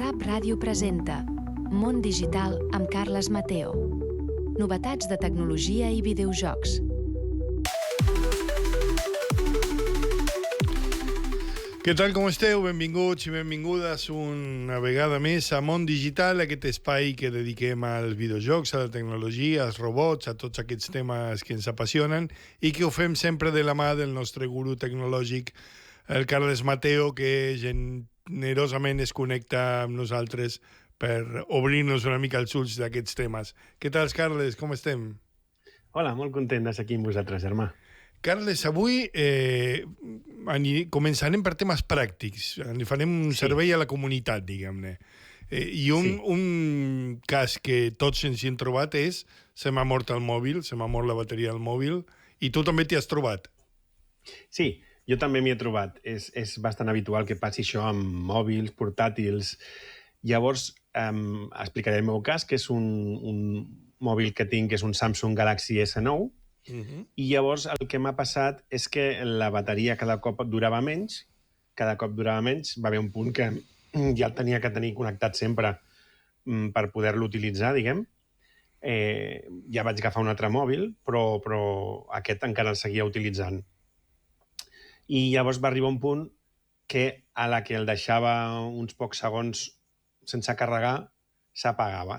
Rap Ràdio presenta Món Digital amb Carles Mateo. Novetats de tecnologia i videojocs. Què tal, com esteu? Benvinguts i benvingudes una vegada més a Món Digital, aquest espai que dediquem als videojocs, a la tecnologia, als robots, a tots aquests temes que ens apassionen i que ho fem sempre de la mà del nostre guru tecnològic, el Carles Mateo, que generosament es connecta amb nosaltres per obrir-nos una mica els ulls d'aquests temes. Què tal, Carles? Com estem? Hola, molt content d'estar aquí amb vosaltres, germà. Carles, avui començarem per temes pràctics. Farem un servei a la comunitat, diguem-ne. I un cas que tots ens hi hem trobat és se m'ha mort el mòbil, se m'ha mort la bateria del mòbil, i tu també t'hi has trobat. Sí, jo també m'hi he trobat. És bastant habitual que passi això amb mòbils, portàtils. Llavors, explicaré el meu cas, que és un mòbil que tinc, que és un Samsung Galaxy S9, i llavors el que m'ha passat és que la bateria cada cop durava menys, va haver un punt que ja el tenia que tenir connectat sempre per poder-lo utilitzar, diguem. Ja vaig agafar un altre mòbil, però aquest encara el seguia utilitzant. I llavors va arribar un punt que a la que el deixava uns pocs segons sense carregar, s'apagava.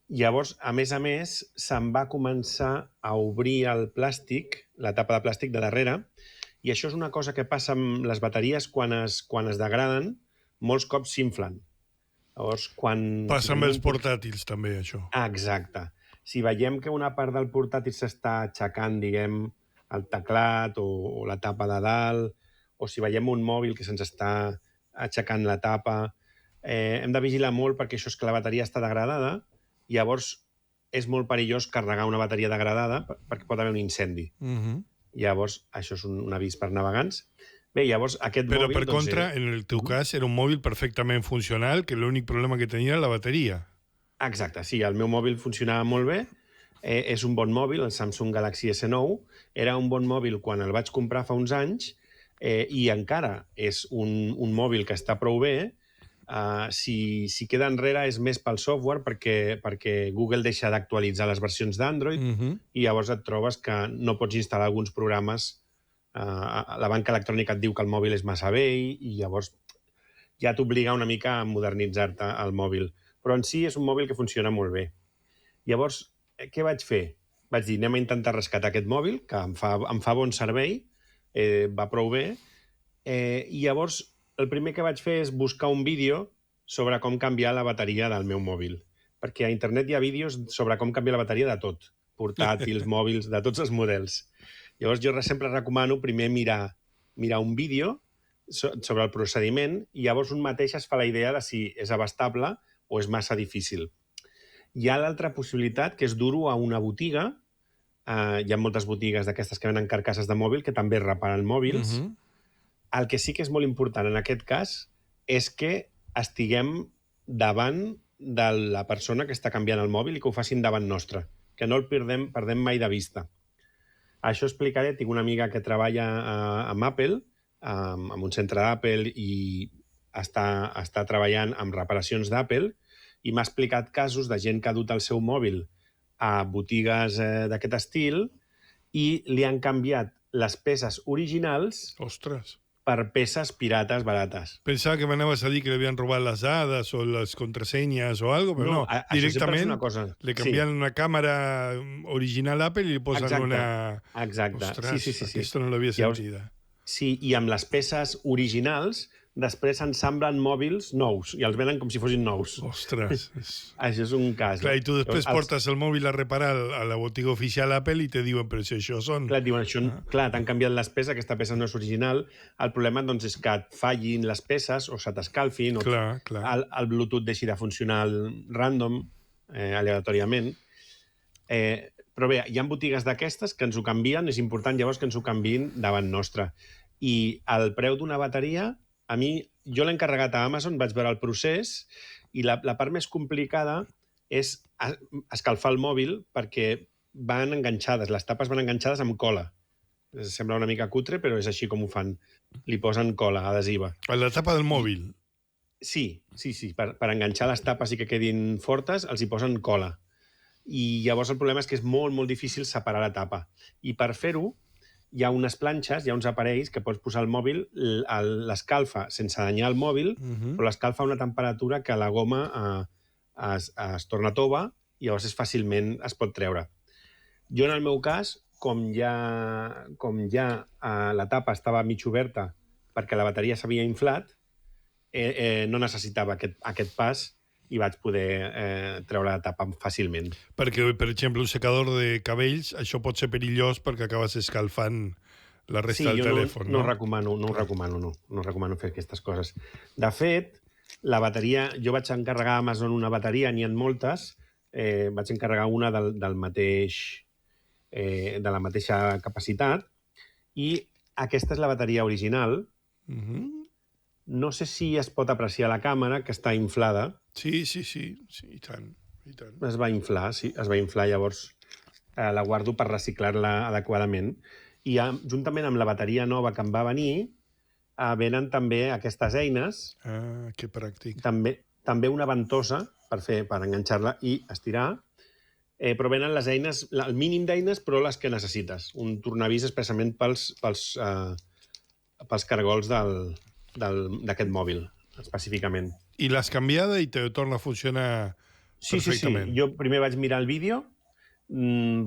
Llavors, a més, se'm va començar a obrir el plàstic, la tapa de plàstic de darrere, i això és una cosa que passa amb les bateries quan es degraden, molts cops s'inflen. Llavors, passa amb els portàtils, també, això. Exacte. Si veiem que una part del portàtil s'està aixecant, diguem, el teclat o la tapa de dalt, o si veiem un mòbil que se'ns està aixecant la tapa, hem de vigilar molt perquè això és que la bateria està degradada, i llavors és molt perillós carregar una bateria degradada perquè pot haver un incendi. Llavors, això és un avís per navegants. Bé, llavors aquest mòbil... Però per contra, en el teu cas, era un mòbil perfectament funcional, que l'únic problema que tenia era la bateria. Exacte, sí, el meu mòbil funcionava molt bé, és un bon mòbil, el Samsung Galaxy S9, era un bon mòbil quan el vaig comprar fa uns anys, i encara és un mòbil que està prou bé. Si queda enrere és més pel software perquè Google deixa d'actualitzar les versions d'Android i llavors et trobes que no pots instal·lar alguns programes. La banca electrònica et diu que el mòbil és massa vell i llavors ja t'obliga una mica a modernitzar-te el mòbil. Però en si és un mòbil que funciona molt bé. Llavors, què vaig fer? Vaig dir, anem a intentar rescatar aquest mòbil, que em fa bon servei, va prou bé, i llavors el primer que vaig fer és buscar un vídeo sobre com canviar la bateria del meu mòbil. Perquè a internet hi ha vídeos sobre com canviar la bateria de tot. Portàtils, mòbils, de tots els models. Llavors jo sempre recomano primer mirar un vídeo sobre el procediment i llavors un mateix es fa la idea de si és abastable o és massa difícil. Hi ha l'altra possibilitat, que és dur-ho a una botiga. Hi ha moltes botigues d'aquestes que venen carcasses de mòbil que també reparen mòbils. El que sí que és molt important en aquest cas és que estiguem davant de la persona que està canviant el mòbil i que ho facin davant nostre, que no el perdem mai de vista. Això explicaré, tinc una amiga que treballa amb Apple, amb un centre d'Apple i està treballant amb reparacions d'Apple i m'ha explicat casos de gent que ha dut el seu mòbil a botigues d'aquest estil i li han canviat les peces originals per peces pirates barates. Pensava que m'anaves a dir que li havien robat les dades o les contrasenyes o algo, però no. Directament li canvien una càmera original Apple i li posen una... Exacte. Ostres, sí. Aquesta no l'havia sentida. Sí, i amb les peces originals després ensamblen mòbils nous i els venen com si fossin nous. Ostres. Això és un cas. Clar, i tu després portes el mòbil a reparar a la botiga oficial Apple i te diuen, però si això són... Clar, et diuen, clar, t'han canviat les peces, aquesta peça no és original. El problema, doncs, és que et fallin les peces o se t'escalfin o el Bluetooth deixi de funcionar random, aleatòriament. Però bé, hi ha botigues d'aquestes que ens ho canvien, és important llavors que ens ho canviïn davant nostre. I el preu d'una bateria, a mi, jo l'he encarregat a Amazon, vaig veure el procés, i la part més complicada és escalfar el mòbil perquè van enganxades, les tapes van enganxades amb cola. Sembla una mica cutre, però és així com ho fan. Li posen cola adhesiva. A la tapa del mòbil. Sí. Per enganxar les tapes i que quedin fortes, els hi posen cola. I llavors el problema és que és molt, molt difícil separar la tapa. I per fer-ho, hi ha unes planxes, hi ha uns aparells que pots posar al mòbil, l'escalfa sense danyar el mòbil, però l'escalfa a una temperatura que la goma es torna tova i llavors fàcilment es pot treure. Jo, en el meu cas, com ja la tapa estava mig oberta perquè la bateria s'havia inflat, no necessitava aquest pas i vaig poder treure la tapa fàcilment. Perquè, per exemple, un secador de cabells, això pot ser perillós perquè acabes escalfant la resta del telèfon. No recomano fer aquestes coses. De fet, la bateria, jo vaig encarregar a Amazon una bateria, n'hi ha moltes, vaig encarregar una del mateix, de la mateixa capacitat, i aquesta és la bateria original. No sé si es pot apreciar a la càmera, que està inflada. Sí, i tant. Es va inflar, sí, llavors la guardo per reciclar-la adequadament. I juntament amb la bateria nova que em va venir, venen també aquestes eines. Ah, que pràctic. També una ventosa per enganxar-la i estirar, però venen les eines, el mínim d'eines, però les que necessites. Un tornavís expressament pels cargols d'aquest mòbil, específicament. I l'has canviada i te torna a funcionar perfectament? Sí. Jo primer vaig mirar el vídeo,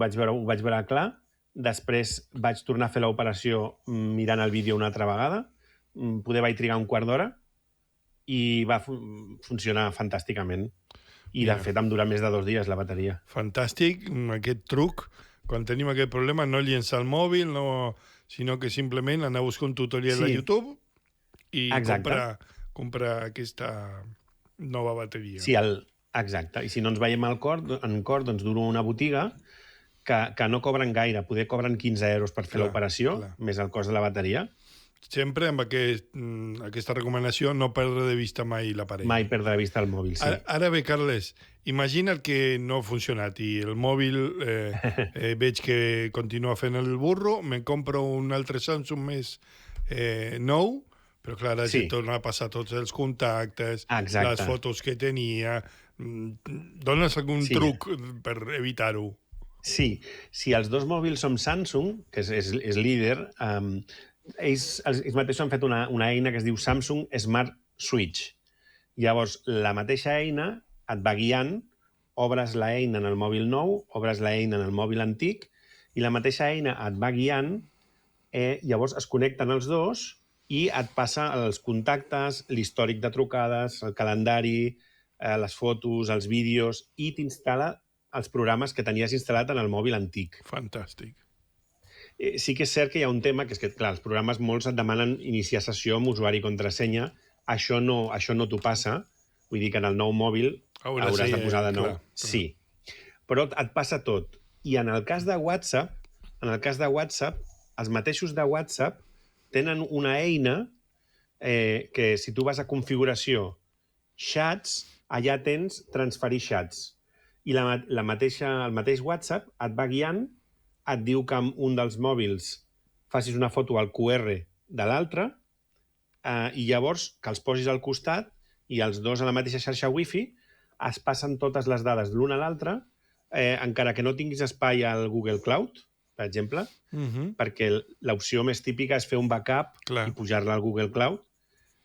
vaig veure clar, després vaig tornar a fer l'operació mirant el vídeo una altra vegada, poder vaig trigar un quart d'hora i va funcionar fantàsticament. I, de fet, em dura més de 2 dies la bateria. Fantàstic, aquest truc. Quan tenim aquest problema, no llençar el mòbil, sinó que simplement anar a buscar un tutorial a YouTube i comprar aquesta nova bateria. Sí, exacte. I si no ens veiem en cor, doncs duro una botiga que no cobren gaire. Poder cobren 15 euros per fer l'operació, més el cost de la bateria. Sempre amb aquesta recomanació, no perdre de vista mai l'aparell. Mai perdre de vista el mòbil, sí. Ara bé, Carles, imagina que no ha funcionat i el mòbil veig que continua fent el burro, me compro un altre Samsung més nou, però clar, ara torna a passar tots els contactes, les fotos que tenia. Dones algun truc per evitar-ho? Sí, si els dos mòbils som Samsung, que és líder, ells mateixos han fet una eina que es diu Samsung Smart Switch. Llavors, la mateixa eina et va guiant, obres l'eina en el mòbil nou, obres l'eina en el mòbil antic, i la mateixa eina et va guiant, llavors es connecten els dos i et passa els contactes, l'històric de trucades, el calendari, les fotos, els vídeos, i t'instal·la els programes que tenies instal·lat en el mòbil antic. Fantàstic. Sí que és cert que hi ha un tema, que és que, clar, els programes molts et demanen iniciar sessió amb usuari i contrasenya. Això no t'ho passa. Vull dir que en el nou mòbil hauràs de posar de nou. Sí, però et passa tot. I en el cas de WhatsApp, els mateixos de WhatsApp tenen una eina que si tu vas a configuració xats, allà tens transferir xats. I el mateix WhatsApp et va guiant, et diu que amb un dels mòbils facis una foto al QR de l'altre i llavors que els posis al costat i els dos a la mateixa xarxa wifi es passen totes les dades l'un a l'altre, encara que no tinguis espai al Google Cloud, per exemple, perquè l'opció més típica és fer un backup i pujar-la al Google Cloud.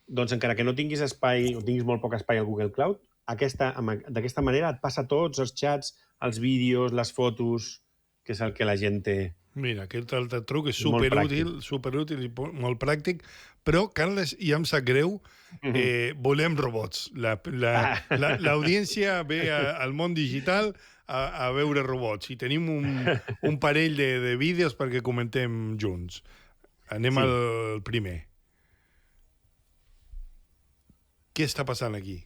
Doncs encara que no tinguis espai o tinguis molt poc espai al Google Cloud, d'aquesta manera et passa tots els xats, els vídeos, les fotos, que és el que la gent té. Mira, aquest altre truc és superútil i molt pràctic, però, Carles, ja em sap greu, volem robots. L'audiència ve al món digital a veure robots i tenim un parell de vídeos perquè comentem junts. Anem al primer. Què està passant aquí?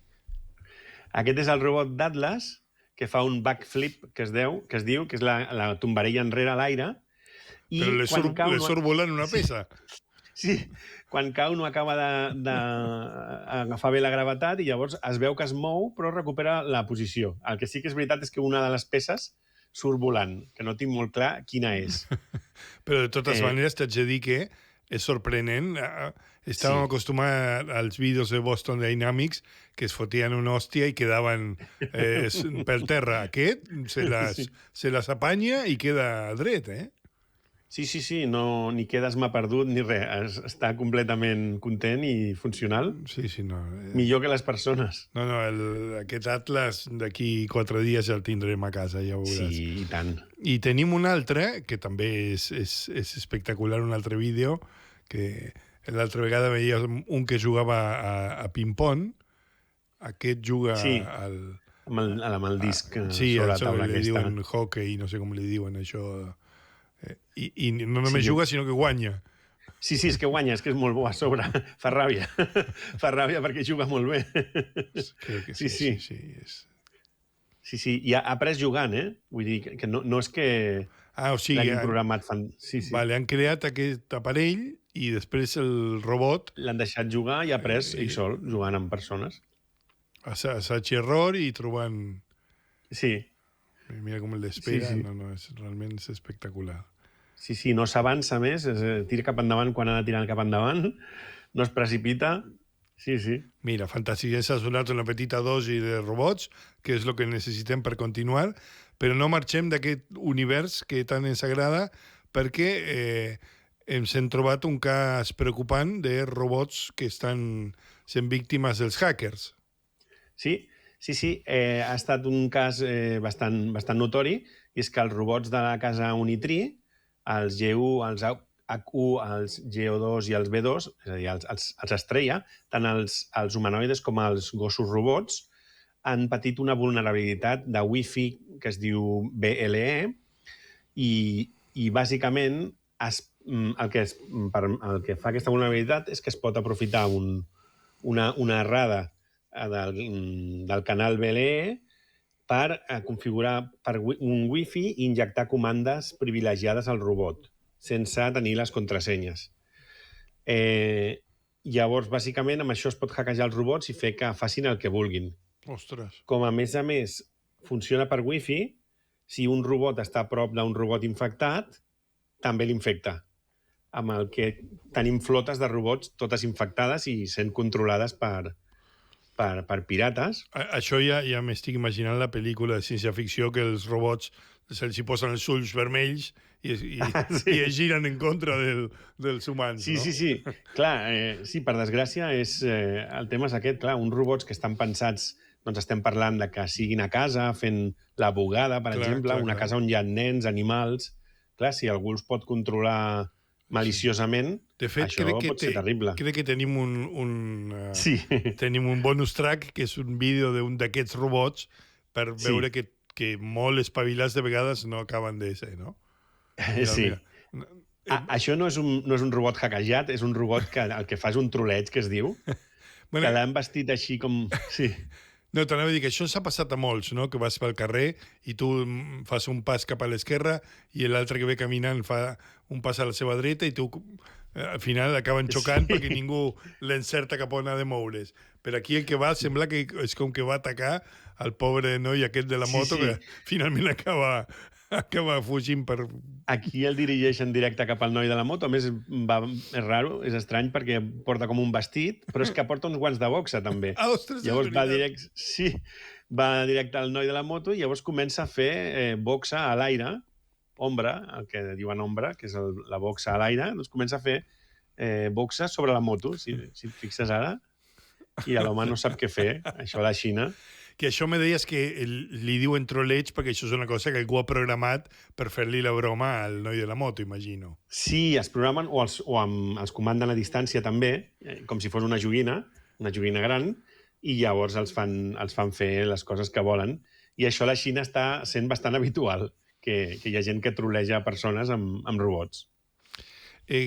Aquest és el robot d'Atlas, que fa un backflip, que es diu, que és la tombarella enrere a l'aire. Però li surt volant una peça. Sí, quan cau no acaba d'agafar bé la gravetat i llavors es veu que es mou però recupera la posició. El que sí que és veritat és que una de les peces surt volant, que no tinc molt clar quina és. Però de totes maneres t'haig de dir que és sorprenent. Estàvem acostumats als vídeos de Boston Dynamics que es fotien una hòstia i quedaven per terra. Aquest se les apanya i queda dret, eh? Sí, no, ni quedes m'ha perdut ni res. Està completament content i funcional. Sí, no. Millor que les persones. No, aquest Atlas d'aquí 4 dies ja el tindrem a casa, ja ho veuràs. Sí, i tant. I tenim un altre, que també és espectacular, un altre vídeo, que l'altra vegada veia un que jugava a ping-pong. Aquest juga amb el disc sobre la taula li aquesta. diuen hockey, no sé com li diuen això. I no només juga, sinó que guanya. Sí, és que guanya, és que és molt bo a sobre. Fa ràbia. Fa ràbia perquè juga molt bé. Crec que sí. Sí, i ha après jugant, eh? Vull dir que no és que l'hagin programat. Vale, han creat aquest aparell i després el robot... L'han deixat jugar i ha après ell sol, jugant amb persones. Assaig i error i trobant... Sí. Mira com el despega, realment és espectacular. Sí, no s'avança més, tira cap endavant quan ha de tirar cap endavant, no es precipita. Sí. Mira, fantàstic, ja s'ha donat una petita dosi de robots, que és el que necessitem per continuar, però no marxem d'aquest univers que tant ens agrada, perquè ens hem trobat un cas preocupant de robots que estan sent víctimes dels hackers. Sí, ha estat un cas bastant notori, i és que els robots de la casa Unitree, els G1, els H1, els GO2 i els B2, és a dir, els Estrella, tant els humanoides com els gossos robots, han patit una vulnerabilitat de Wi-Fi que es diu BLE i bàsicament el que fa aquesta vulnerabilitat és que es pot aprofitar una errada del canal BLE per configurar per un Wi-Fi i injectar comandes privilegiades al robot, sense tenir les contrasenyes. Llavors, bàsicament, amb això es pot hackejar els robots i fer que facin el que vulguin. Ostres. Com a més funciona per Wi-Fi, si un robot està a prop d'un robot infectat, també l'infecta. Amb el que tenim flotes de robots totes infectades i sent controlades per pirates. Això ja m'estic imaginant la pel·lícula de ciència-ficció que els robots se'ls posen els ulls vermells i es giren en contra dels humans. Sí, no? sí. Clar, sí, per desgràcia, el tema és aquest. Clar, uns robots que estan pensats, doncs estem parlant de que siguin a casa, fent la bugada, per exemple, una casa on hi ha nens, animals. Clar, si algú els pot controlar maliciosament, de fet, això pot ser terrible. Crec que tenim tenim un bonus track, que és un vídeo d'un d'aquests robots, per veure que molt espavilats de vegades no acaben de ser, no? Mira. Això no és un robot hackejat, és un robot que el que fa és un troleig, que es diu, que l'han vestit així com... Sí. No, t'anava a dir que això s'ha passat a molts, no? Que vas pel carrer i tu fas un pas cap a l'esquerra i l'altre que ve caminant fa un pas a la seva dreta i tu al final acaben xocant perquè ningú l'encerta cap on ha de moure's. Però aquí el que va sembla que és com que va atacar el pobre noi aquest de la moto que finalment acaba fugint per... Aquí el dirigeixen directe cap al noi de la moto. A més, és raro, és estrany, perquè porta com un vestit, però és que porta uns guants de boxa, també. Ostres, llavors va directe al noi de la moto i llavors comença a fer boxa a l'aire, ombra, el que diuen ombra, que és la boxa a l'aire, doncs comença a fer boxa sobre la moto, si et fixes ara, i l'home no sap què fer, això a la Xina. Que això me deies que li diuen troleig perquè això és una cosa que algú ha programat per fer-li la broma al noi de la moto, imagino. Sí, es programen o els comanden a distància també, com si fos una joguina gran, i llavors els fan fer les coses que volen. I això a la Xina està sent bastant habitual, que hi ha gent que troleja persones amb robots.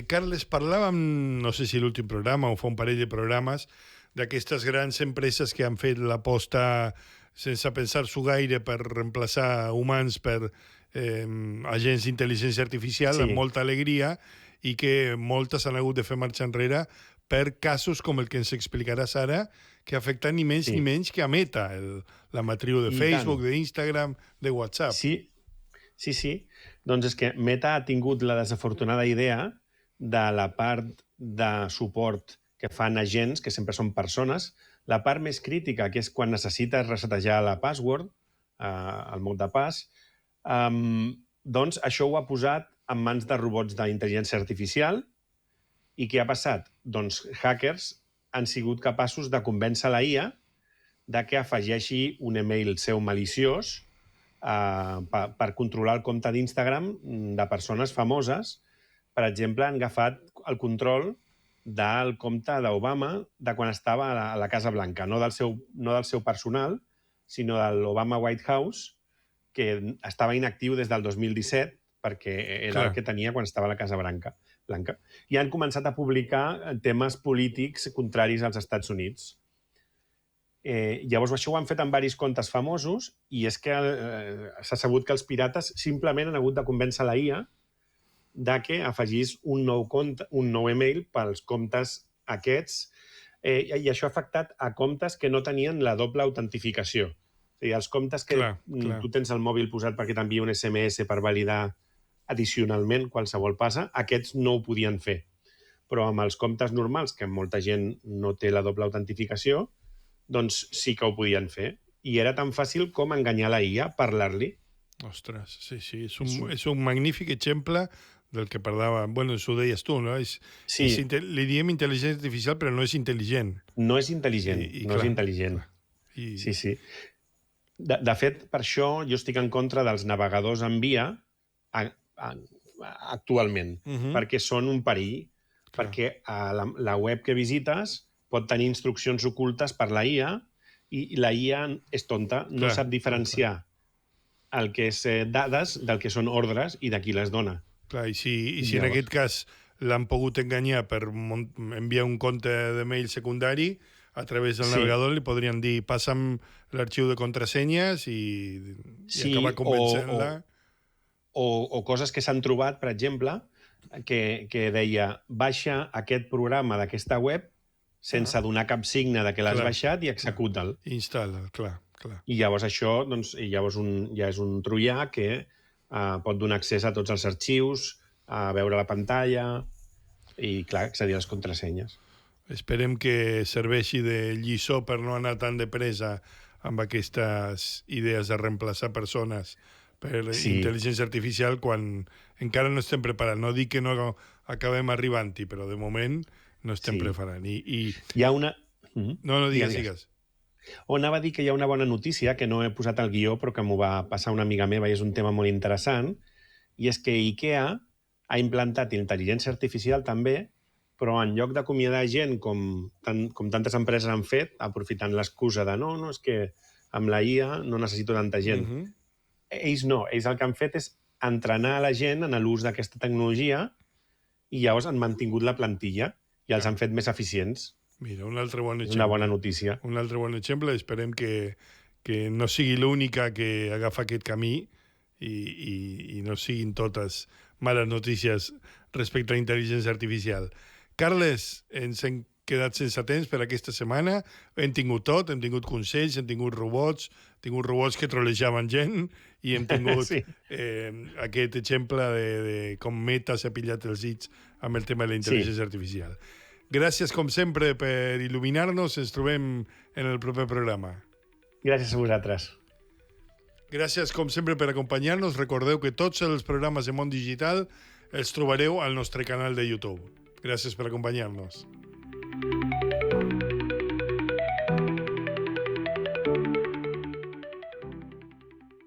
Carles, parlàvem, no sé si l'últim programa o fa un parell de programes, d'aquestes grans empreses que han fet l'aposta sense pensar-s'ho gaire per reemplaçar humans per agents d'intel·ligència artificial amb molta alegria i que moltes han hagut de fer marxa enrere per casos com el que ens explicaràs ara, que afecten ni més ni menys que a Meta, la matriu de Facebook, d'Instagram, de WhatsApp. Sí, Sí, sí. Doncs és que Meta ha tingut la desafortunada idea de la part de suport que fan agents, que sempre són persones, la part més crítica, que és quan necessites resetejar la password, el mot de pas, doncs això ho ha posat en mans de robots d'intel·ligència artificial. I què ha passat? Doncs hackers han sigut capaços de convèncer la IA de que afegeixi un email seu maliciós per controlar el compte d'Instagram de persones famoses. Per exemple, han agafat el control del compte d'Obama de quan estava a la Casa Blanca, no del seu personal, sinó de l'Obama White House, que estava inactiu des del 2017, perquè era el que tenia quan estava a la Casa Blanca. I han començat a publicar temes polítics contraris als Estats Units. Llavors, això ho han fet amb diversos comptes famosos i és que s'ha sabut que els pirates simplement han hagut de convèncer la IA de que afegís un nou email pels comptes aquests i això ha afectat a comptes que no tenien la doble autentificació. És a dir, els comptes que tu tens el mòbil posat perquè t'envia un SMS per validar addicionalment qualsevol passa, aquests no ho podien fer. Però amb els comptes normals, que molta gent no té la doble autentificació, doncs sí que ho podien fer. I era tan fàcil com enganyar la IA, parlar-li. Ostres, sí, és un magnífic exemple del que parlava. Bueno, això ho deies tu, no? Li diem intel·ligència artificial, però no és intel·ligent. No és intel·ligent, no és intel·ligent. Sí, sí. De fet, per això jo estic en contra dels navegadors en via actualment, perquè són un perill, perquè la web que visites pot tenir instruccions ocultes per la IA i la IA és tonta, no sap diferenciar el que és dades del que són ordres i de qui les dona. Clar, i si en aquest cas l'han pogut enganyar per enviar un compte de mail secundari, a través del navegador li podrien dir passa'm l'arxiu de contrasenyes i acabar convencent-la. O coses que s'han trobat, per exemple, que deia baixa aquest programa d'aquesta web sense donar cap signe de que l'has baixat i executa'l. Instala, clar. I llavors això ja és un troià que pot donar accés a tots els arxius, a veure la pantalla i, clar, accedir a les contrasenyes. Esperem que serveixi de lliçó per no anar tan de pressa amb aquestes idees de reemplaçar persones per intel·ligència artificial quan encara no estem preparats. No dic que no acabem arribant-hi, però de moment no estem preparant. Hi ha una... No, digues. Anava a dir que hi ha una bona notícia, que no he posat al guió, però que m'ho va passar una amiga meva i és un tema molt interessant, i és que IKEA ha implantat intel·ligència artificial també, però en lloc d'acomiadar gent com tantes empreses han fet, aprofitant l'excusa de no, és que amb la IA no necessito tanta gent. Ells no, ells el que han fet és entrenar la gent en l'ús d'aquesta tecnologia i llavors han mantingut la plantilla i els han fet més eficients. Mira, un altre bon exemple. Una bona notícia. Un altre bon exemple. Esperem que no sigui l'única que agafa aquest camí i no siguin totes males notícies respecte a la intel·ligència artificial. Carles, ens hem quedat sense temps per aquesta setmana. Hem tingut tot, hem tingut consells, hem tingut robots que trolejaven gent i hem tingut aquest exemple de com Meta s'ha pillat els dits amb el tema de la intel·ligència artificial. Gràcies, com sempre, per il·luminar-nos. Ens trobem en el proper programa. Gràcies a vosaltres. Gràcies, com sempre, per acompanyar-nos. Recordeu que tots els programes de Món Digital els trobareu al nostre canal de YouTube. Gràcies per acompanyar-nos.